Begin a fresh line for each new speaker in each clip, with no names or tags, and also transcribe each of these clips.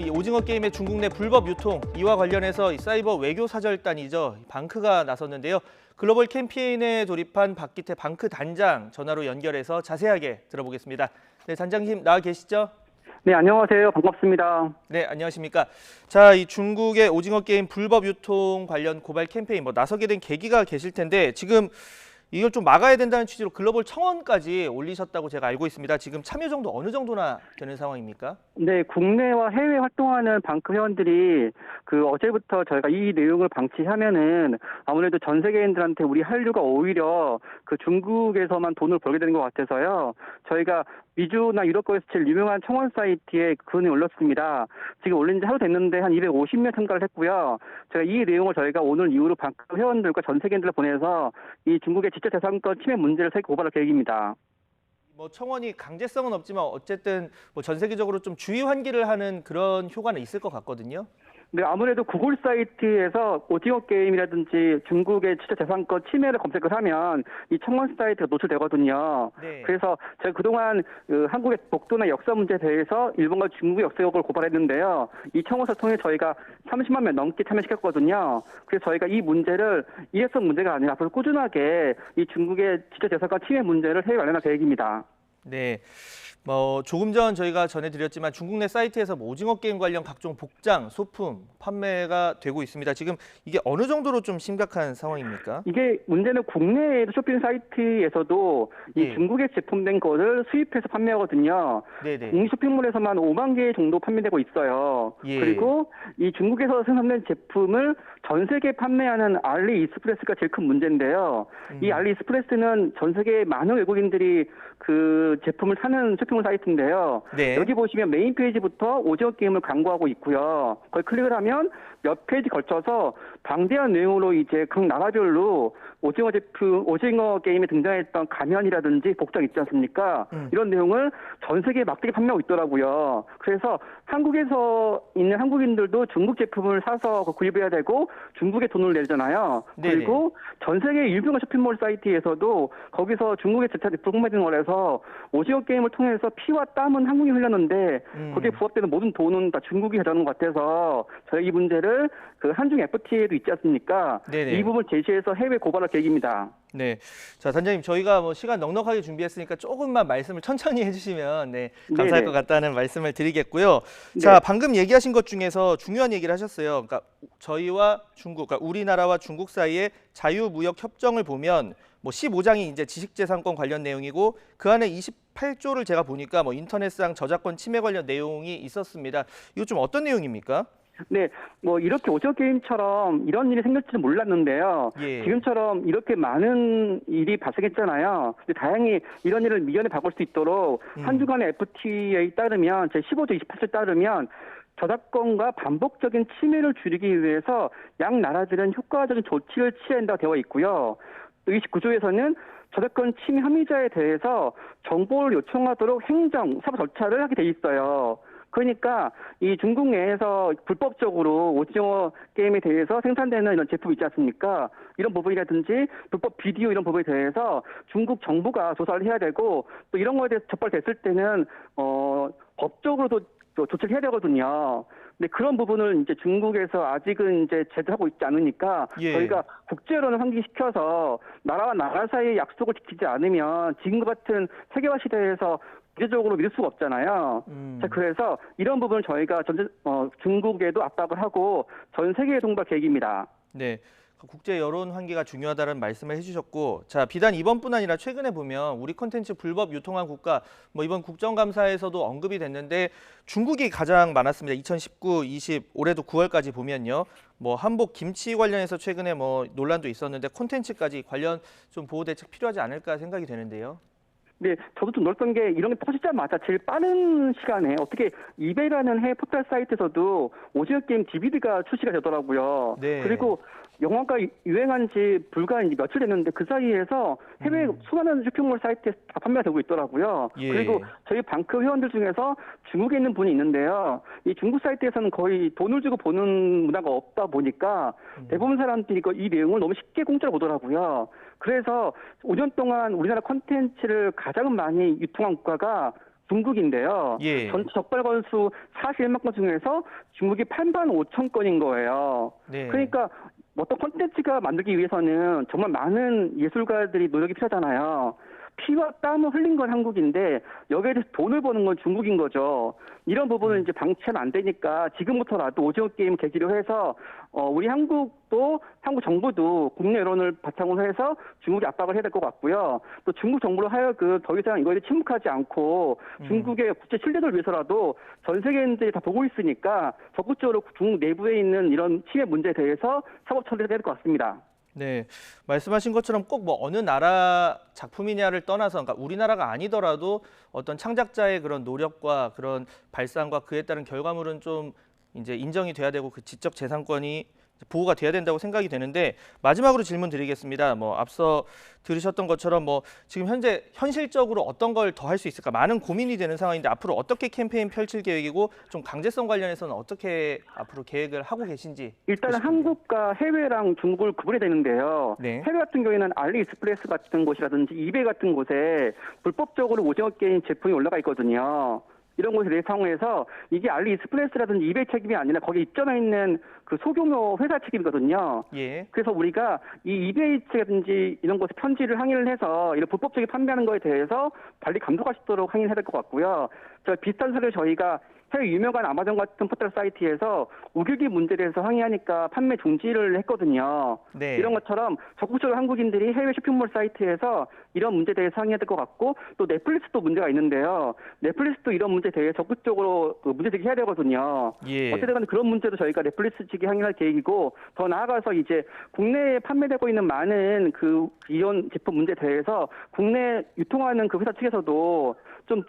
이 오징어 게임의 중국 내 불법 유통, 이와 관련해서 사이버 외교 사절단이죠. 방크가 나섰는데요. 글로벌 캠페인에 돌입한 박기태 방크 단장 전화로 연결해서 자세하게 들어보겠습니다. 네, 단장님 나와 계시죠?
네, 안녕하세요. 반갑습니다.
네, 안녕하십니까. 자, 이 중국의 오징어 게임 불법 유통 관련 고발 캠페인 나서게 된 계기가 계실 텐데 지금 이걸 좀 막아야 된다는 취지로 글로벌 청원까지 올리셨다고 제가 알고 있습니다. 지금 참여 정도 어느 정도나 되는 상황입니까?
네, 국내와 해외 활동하는 방크 회원들이 어제부터 저희가 이 내용을 방치하면은 아무래도 전 세계인들한테 우리 한류가 오히려 중국에서만 돈을 벌게 되는 것 같아서요. 저희가 미주나 유럽권에서 제일 유명한 청원 사이트에 글을 올렸습니다. 지금 올린 지 하루 됐는데 한 250명 참가를 했고요. 제가 이 내용을 저희가 오늘 이후로 방크 회원들과 전 세계인들을 보내서 이 중국의 지적재산권 침해 문제를 세계 고발할 계획입니다.
청원이 강제성은 없지만 어쨌든 전 세계적으로 좀 주의 환기를 하는 그런 효과는 있을 것 같거든요.
네, 아무래도 구글 사이트에서 오징어 게임이라든지 중국의 지적재산권 침해를 검색을 하면 이 청원 사이트가 노출되거든요.
네.
그래서 제가 그동안 한국의 복도나 역사 문제에 대해서 일본과 중국의 역사 의혹을 고발했는데요. 이 청원서 통해 저희가 30만 명 넘게 참여시켰거든요. 그래서 저희가 이 문제를 일회성 문제가 아니라 앞으로 꾸준하게 이 중국의 지적재산권 침해 문제를 해외 관련할 계획입니다.
네. 조금 전 저희가 전해드렸지만 중국 내 사이트에서 오징어 게임 관련 각종 복장, 소품 판매가 되고 있습니다. 지금 이게 어느 정도로 좀 심각한 상황입니까?
이게 문제는 국내 쇼핑 사이트에서도 이
예.
중국에 제품된 거를 수입해서 판매하거든요.
네네.
국내 쇼핑몰에서만 5만 개 정도 판매되고 있어요.
예.
그리고 이 중국에서 생산된 제품을 전 세계에 판매하는 알리익스프레스가 제일 큰 문제인데요. 이 알리익스프레스는 전 세계 많은 외국인들이 그 제품을 사는 쇼핑몰 사이트인데요.
네.
여기 보시면 메인 페이지부터 오징어 게임을 광고하고 있고요. 거기 클릭을 하면 몇 페이지 걸쳐서 방대한 내용으로 이제 각 나라별로 오징어 제품, 오징어 게임에 등장했던 가면이라든지 복장 있지 않습니까? 이런 내용을 전 세계에 막대기 판매하고 있더라고요. 그래서 한국에서 있는 한국인들도 중국 제품을 사서 구입해야 되고 중국에 돈을 내잖아요.
네네.
그리고 전 세계 유명한 쇼핑몰 사이트에서도 거기서 중국의 제품 매진을 해서 오징어 게임을 통해서 피와 땀은 한국이 흘렸는데 거기에 부합되는 모든 돈은 다 중국이 가져가는 것 같아서 저희 이 문제를 한중 FTA에도 있지 않습니까?
네네.
이 부분 제시해서 해외 고발할 계획입니다.
네. 자, 단장님 저희가 시간 넉넉하게 준비했으니까 조금만 말씀을 천천히 해주시면 감사할
네네.
것 같다는 말씀을 드리겠고요.
네.
자, 방금 얘기하신 것 중에서 중요한 얘기를 하셨어요. 그러니까 저희와 중국, 그러니까 우리나라와 중국 사이의 자유무역 협정을 보면 15장이 이제 지식재산권 관련 내용이고 그 안에 28조를 제가 보니까 인터넷상 저작권 침해 관련 내용이 있었습니다. 이거 좀 어떤 내용입니까?
네, 이렇게 오징어 게임처럼 이런 일이 생길지는 몰랐는데요.
예.
지금처럼 이렇게 많은 일이 발생했잖아요. 근데 다행히 이런 일을 미연에 바꿀 수 있도록 한중 간의 FTA에 따르면 제15조 28조에 따르면 저작권과 반복적인 침해를 줄이기 위해서 양 나라들은 효과적인 조치를 취해야 한다고 되어 있고요. 또 29조에서는 저작권 침해 혐의자에 대해서 정보를 요청하도록 행정, 사법 절차를 하게 돼 있어요. 그러니까 이 중국 내에서 불법적으로 오징어 게임에 대해서 생산되는 이런 제품 있지 않습니까? 이런 부분이라든지 불법 비디오 이런 부분에 대해서 중국 정부가 조사를 해야 되고 또 이런 거에 대해서 적발됐을 때는 법적으로도 또 조치를 해야 되거든요. 근데 그런 부분을 이제 중국에서 아직은 이제 제대로 하고 있지 않으니까
예.
저희가 국제론을 상기시켜서 나라와 나라 사이의 약속을 지키지 않으면 지금과 같은 세계화 시대에서 국제적으로 믿을 수가 없잖아요. 자, 그래서 이런 부분을 저희가 중국에도 압박을 하고 전 세계에 동발 계획입니다.
네. 국제 여론 환기가 중요하다는 말씀을 해주셨고, 자, 비단 이번뿐 아니라 최근에 보면 우리 콘텐츠 불법 유통한 국가, 이번 국정감사에서도 언급이 됐는데 중국이 가장 많았습니다. 2019, 20 올해도 9월까지 보면요, 한복 김치 관련해서 최근에 논란도 있었는데 콘텐츠까지 관련 좀 보호 대책 필요하지 않을까 생각이 되는데요.
네, 저도 좀 놀랐던 게 이런 게 터지자마자 제일 빠른 시간에 어떻게 이베이라는 해외 포털 사이트에서도 오징어 게임 DVD가 출시가 되더라고요.
네.
그리고 영화가 유행한 지 불과 이제 며칠 됐는데 그 사이에서 해외 수많은 쇼핑몰 사이트에서 다 판매가 되고 있더라고요.
예.
그리고 저희 방크 회원들 중에서 중국에 있는 분이 있는데요. 이 중국 사이트에서는 거의 돈을 주고 보는 문화가 없다 보니까 대부분 사람들이 이 내용을 너무 쉽게 공짜로 보더라고요. 그래서 5년 동안 우리나라 콘텐츠를 가장 많이 유통한 국가가 중국인데요.
예.
전체 적발 건수 41만 건 중에서 중국이 8만 5천 건인 거예요.
네.
그러니까 어떤 콘텐츠가 만들기 위해서는 정말 많은 예술가들이 노력이 필요하잖아요. 피와 땀을 흘린 건 한국인데 여기에 대해서 돈을 버는 건 중국인 거죠. 이런 부분을 이제 방치하면 안 되니까 지금부터라도 오징어 게임 계기로 해서 우리 한국도 한국 정부도 국내 여론을 바탕으로 해서 중국에 압박을 해야 될 것 같고요. 또 중국 정부로 하여금 더 이상 이거에 침묵하지 않고 중국의 국제 신뢰도를 위해서라도 전 세계인들이 다 보고 있으니까 적극적으로 중국 내부에 있는 이런 침해 문제에 대해서 사법 처리를 해야 될 것 같습니다.
네, 말씀하신 것처럼 꼭 뭐 어느 나라 작품이냐를 떠나서, 그러니까 우리나라가 아니더라도 어떤 창작자의 그런 노력과 그런 발상과 그에 따른 결과물은 좀 이제 인정이 돼야 되고 그 지적 재산권이 보호가 돼야 된다고 생각이 되는데, 마지막으로 질문 드리겠습니다. 뭐 앞서 들으셨던 것처럼 뭐 지금 현재 현실적으로 어떤 걸 더 할 수 있을까 많은 고민이 되는 상황인데, 앞으로 어떻게 캠페인 펼칠 계획이고 좀 강제성 관련해서는 어떻게 앞으로 계획을 하고 계신지.
일단은 한국과 해외랑 중국을 구분해야 되는데요.
네.
해외 같은 경우에는 알리익스프레스 같은 곳이라든지 이베이 같은 곳에 불법적으로 오징어 게임 제품이 올라가 있거든요. 이런 곳에 대상해서 이게 알리익스프레스라든지 이베이 책임이 아니라 거기에 입점해 있는 그 소규모 회사 책임이거든요.
예.
그래서 우리가 이 이베이 측이라든지 이런 곳에 편지를 항의를 해서 이런 불법적인 판매하는 거에 대해서 관리 감독할 수 있도록 항의를 해야 될 것 같고요. 저 비슷한 사례를 저희가 해외 유명한 아마존 같은 포털 사이트에서 우길기 문제에 대해서 항의하니까 판매 중지를 했거든요.
네.
이런 것처럼 적극적으로 한국인들이 해외 쇼핑몰 사이트에서 이런 문제에 대해서 항의해야 될 것 같고, 또 넷플릭스도 문제가 있는데요. 넷플릭스도 이런 문제에 대해 적극적으로 문제 제기해야 되거든요.
예.
어쨌든 간에 그런 문제도 저희가 넷플릭스 측에 항의할 계획이고, 더 나아가서 이제 국내에 판매되고 있는 많은 그 이런 제품 문제에 대해서 국내 유통하는 그 회사 측에서도 좀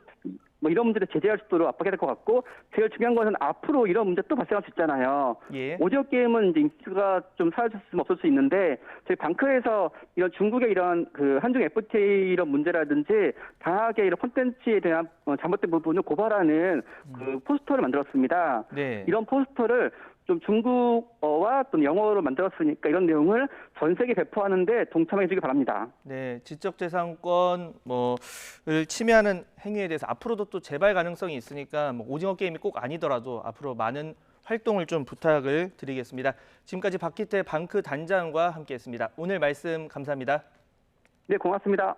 뭐 이런 문제를 제재할 수 있도록 압박해야 될 것 같고, 제일 중요한 것은 앞으로 이런 문제 또 발생할 수 있잖아요.
예.
오징어 게임은 이제 인기가 좀 사라졌으면 없을 수 있는데, 저희 방크에서 이런 중국의 이런 그 한중 FTA 이런 문제라든지 다양하게 이런 콘텐츠에 대한 잘못된 부분을 고발하는 그 포스터를 만들었습니다.
네.
이런 포스터를 좀 중국어와 또 영어로 만들었으니까 이런 내용을 전 세계 배포하는데 동참해 주기 바랍니다.
네, 지적재산권 뭐를 침해하는 행위에 대해서 앞으로도 또 재발 가능성이 있으니까 뭐 오징어 게임이 꼭 아니더라도 앞으로 많은 활동을 좀 부탁을 드리겠습니다. 지금까지 박기태 방크 단장과 함께했습니다. 오늘 말씀 감사합니다.
네, 고맙습니다.